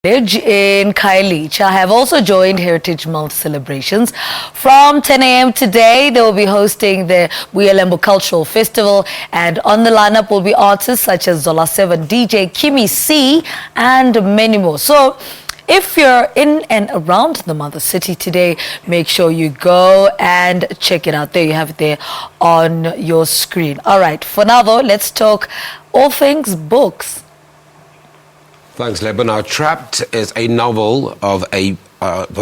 In Khayelitsha have also joined Heritage Month celebrations. From 10 a.m. today, they will be hosting the Buyelembu Cultural Festival, and on the lineup will be artists such as Zola 7, DJ Kimi C, and many more. So, if you're in and around the mother city today, make sure you go and check it out. There you have it there on your screen. All right, for now though, let's talk all things books. Thanks, Lebanon. Trapped is a novel of a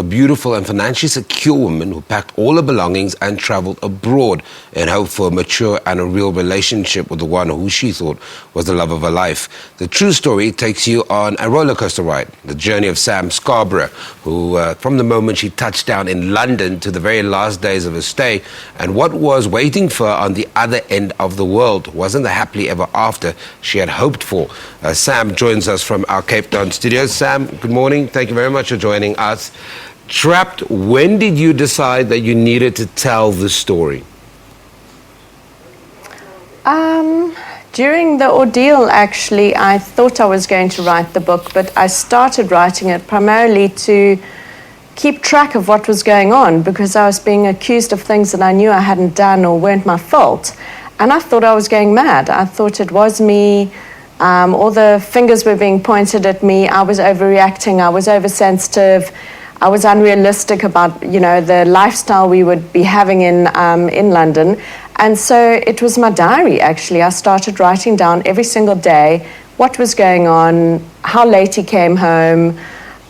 beautiful and financially secure woman who packed all her belongings and travelled abroad in hope for a mature and a real relationship with the one who she thought was the love of her life. The true story takes you on a roller coaster ride, the journey of Sam Scarborough, who from the moment she touched down in London to the very last days of her stay, and what was waiting for her on the other end of the world wasn't the happily ever after she had hoped for. Sam joins us from our Cape Town studios. Sam, good morning. Thank you very much for joining us. Trapped, when did you decide that you needed to tell the story? During the ordeal, actually, I thought I was going to write the book, but I started writing it primarily to keep track of what was going on, because I was being accused of things that I knew I hadn't done or weren't my fault. And I thought I was going mad. I thought it was me. All the fingers were being pointed at me. I was overreacting. I was oversensitive. I was unrealistic about, the lifestyle we would be having in London. And so it was my diary, actually. I started writing down every single day what was going on, how late he came home,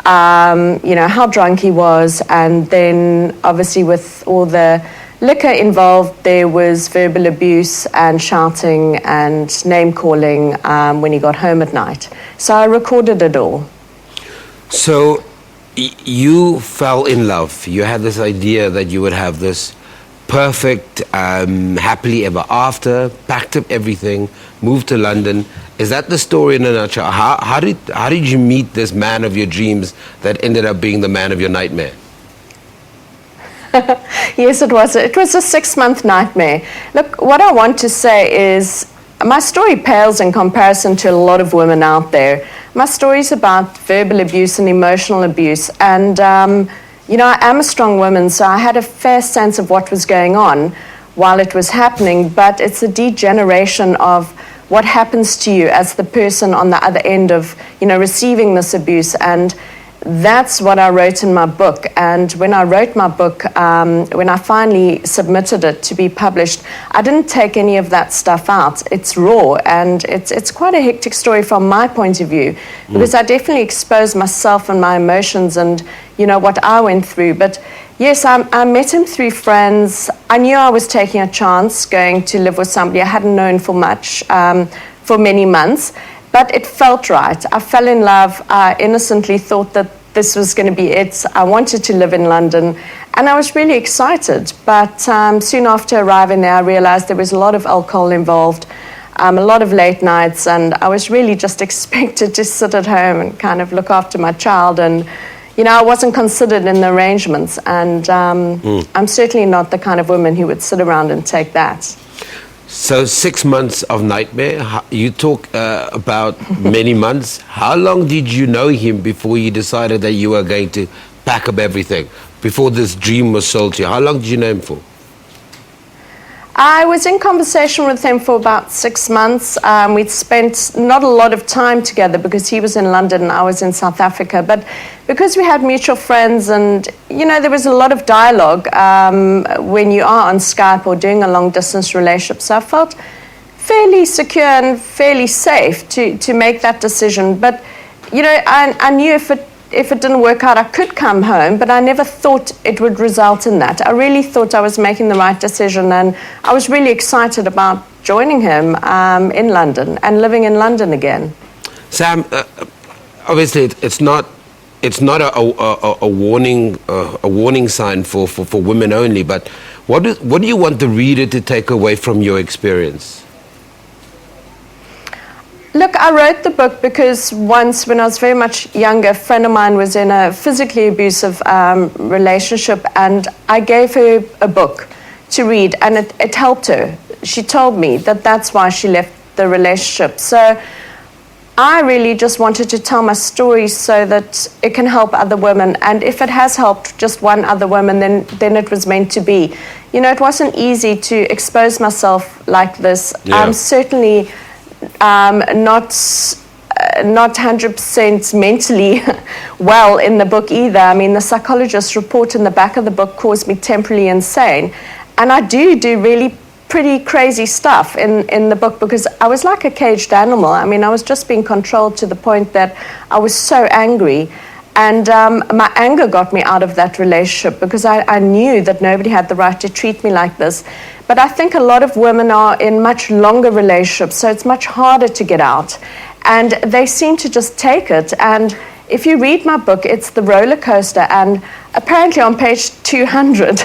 how drunk he was. And then, obviously, with all the liquor involved, there was verbal abuse and shouting and name-calling when he got home at night. So I recorded it all. So you fell in love. You had this idea that you would have this perfect, happily ever after, packed up everything, moved to London. Is that the story in a nutshell? How did you meet this man of your dreams that ended up being the man of your nightmare? Yes, it was. It was a 6-month nightmare. Look, what I want to say is my story pales in comparison to a lot of women out there. My story is about verbal abuse and emotional abuse. And, I am a strong woman, so I had a fair sense of what was going on while it was happening. But it's a degeneration of what happens to you as the person on the other end of, receiving this abuse. And that's what I wrote in my book. And when I wrote my book, when I finally submitted it to be published, I didn't take any of that stuff out. It's raw, and it's quite a hectic story from my point of view, because I definitely exposed myself and my emotions and, what I went through. But yes, I met him through friends. I knew I was taking a chance going to live with somebody I hadn't known for for many months. But it felt right. I fell in love. I innocently thought that this was going to be it. I wanted to live in London, and I was really excited. But soon after arriving there, I realized there was a lot of alcohol involved, a lot of late nights, and I was really just expected to sit at home and kind of look after my child. And, I wasn't considered in the arrangements, and I'm certainly not the kind of woman who would sit around and take that. So 6 months of nightmare. You talk about many months. How long did you know him before you decided that you were going to pack up everything? Before this dream was sold to you? How long did you know him for? I was in conversation with him for about 6 months. We'd spent not a lot of time together because he was in London and I was in South Africa. But because we had mutual friends and, there was a lot of dialogue when you are on Skype or doing a long-distance relationship. So I felt fairly secure and fairly safe to make that decision. But, I knew if it didn't work out, I could come home, but I never thought it would result in that. I really thought I was making the right decision, and I was really excited about joining him in London and living in London again. Sam, obviously it's not a warning sign for women only, but what do you want the reader to take away from your experience? Look, I wrote the book because once, when I was very much younger, a friend of mine was in a physically abusive relationship, and I gave her a book to read, and it helped her. She told me that that's why she left the relationship. So I really just wanted to tell my story so that it can help other women. And if it has helped just one other woman, then it was meant to be. You know, it wasn't easy to expose myself like this. Yeah. I'm certainly not 100% mentally well in the book either. I mean, the psychologist's report in the back of the book calls me temporarily insane. And I do really pretty crazy stuff in the book, because I was like a caged animal. I mean, I was just being controlled to the point that I was so angry. And my anger got me out of that relationship, because I knew that nobody had the right to treat me like this. But I think a lot of women are in much longer relationships, so it's much harder to get out. And they seem to just take it. And if you read my book, it's the roller coaster. And apparently on page 200,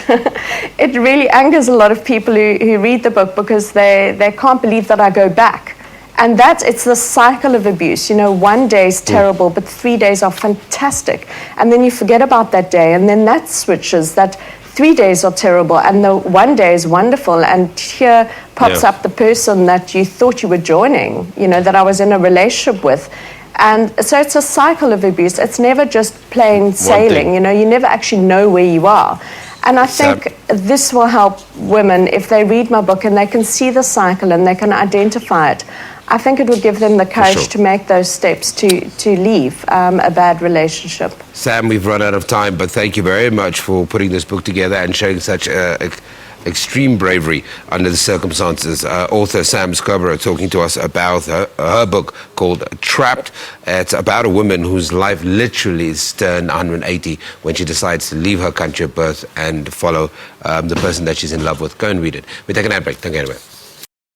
it really angers a lot of people who read the book, because they can't believe that I go back. And it's the cycle of abuse. You know, one day is terrible, but 3 days are fantastic. And then you forget about that day, and then that switches. That 3 days are terrible, and the one day is wonderful. And here pops up the person that you thought you were joining, you know, that I was in a relationship with. And so it's a cycle of abuse. It's never just plain sailing. You know, you never actually know where you are. And I think this will help women if they read my book and they can see the cycle and they can identify it. I think it would give them the courage to make those steps to leave a bad relationship. Sam, we've run out of time, but thank you very much for putting this book together and showing such extreme bravery under the circumstances. Author Sam Scarborough talking to us about her book called Trapped. It's about a woman whose life literally is turned 180 when she decides to leave her country of birth and follow the person that she's in love with. Go and read it. We take an ad break. Don't go anywhere.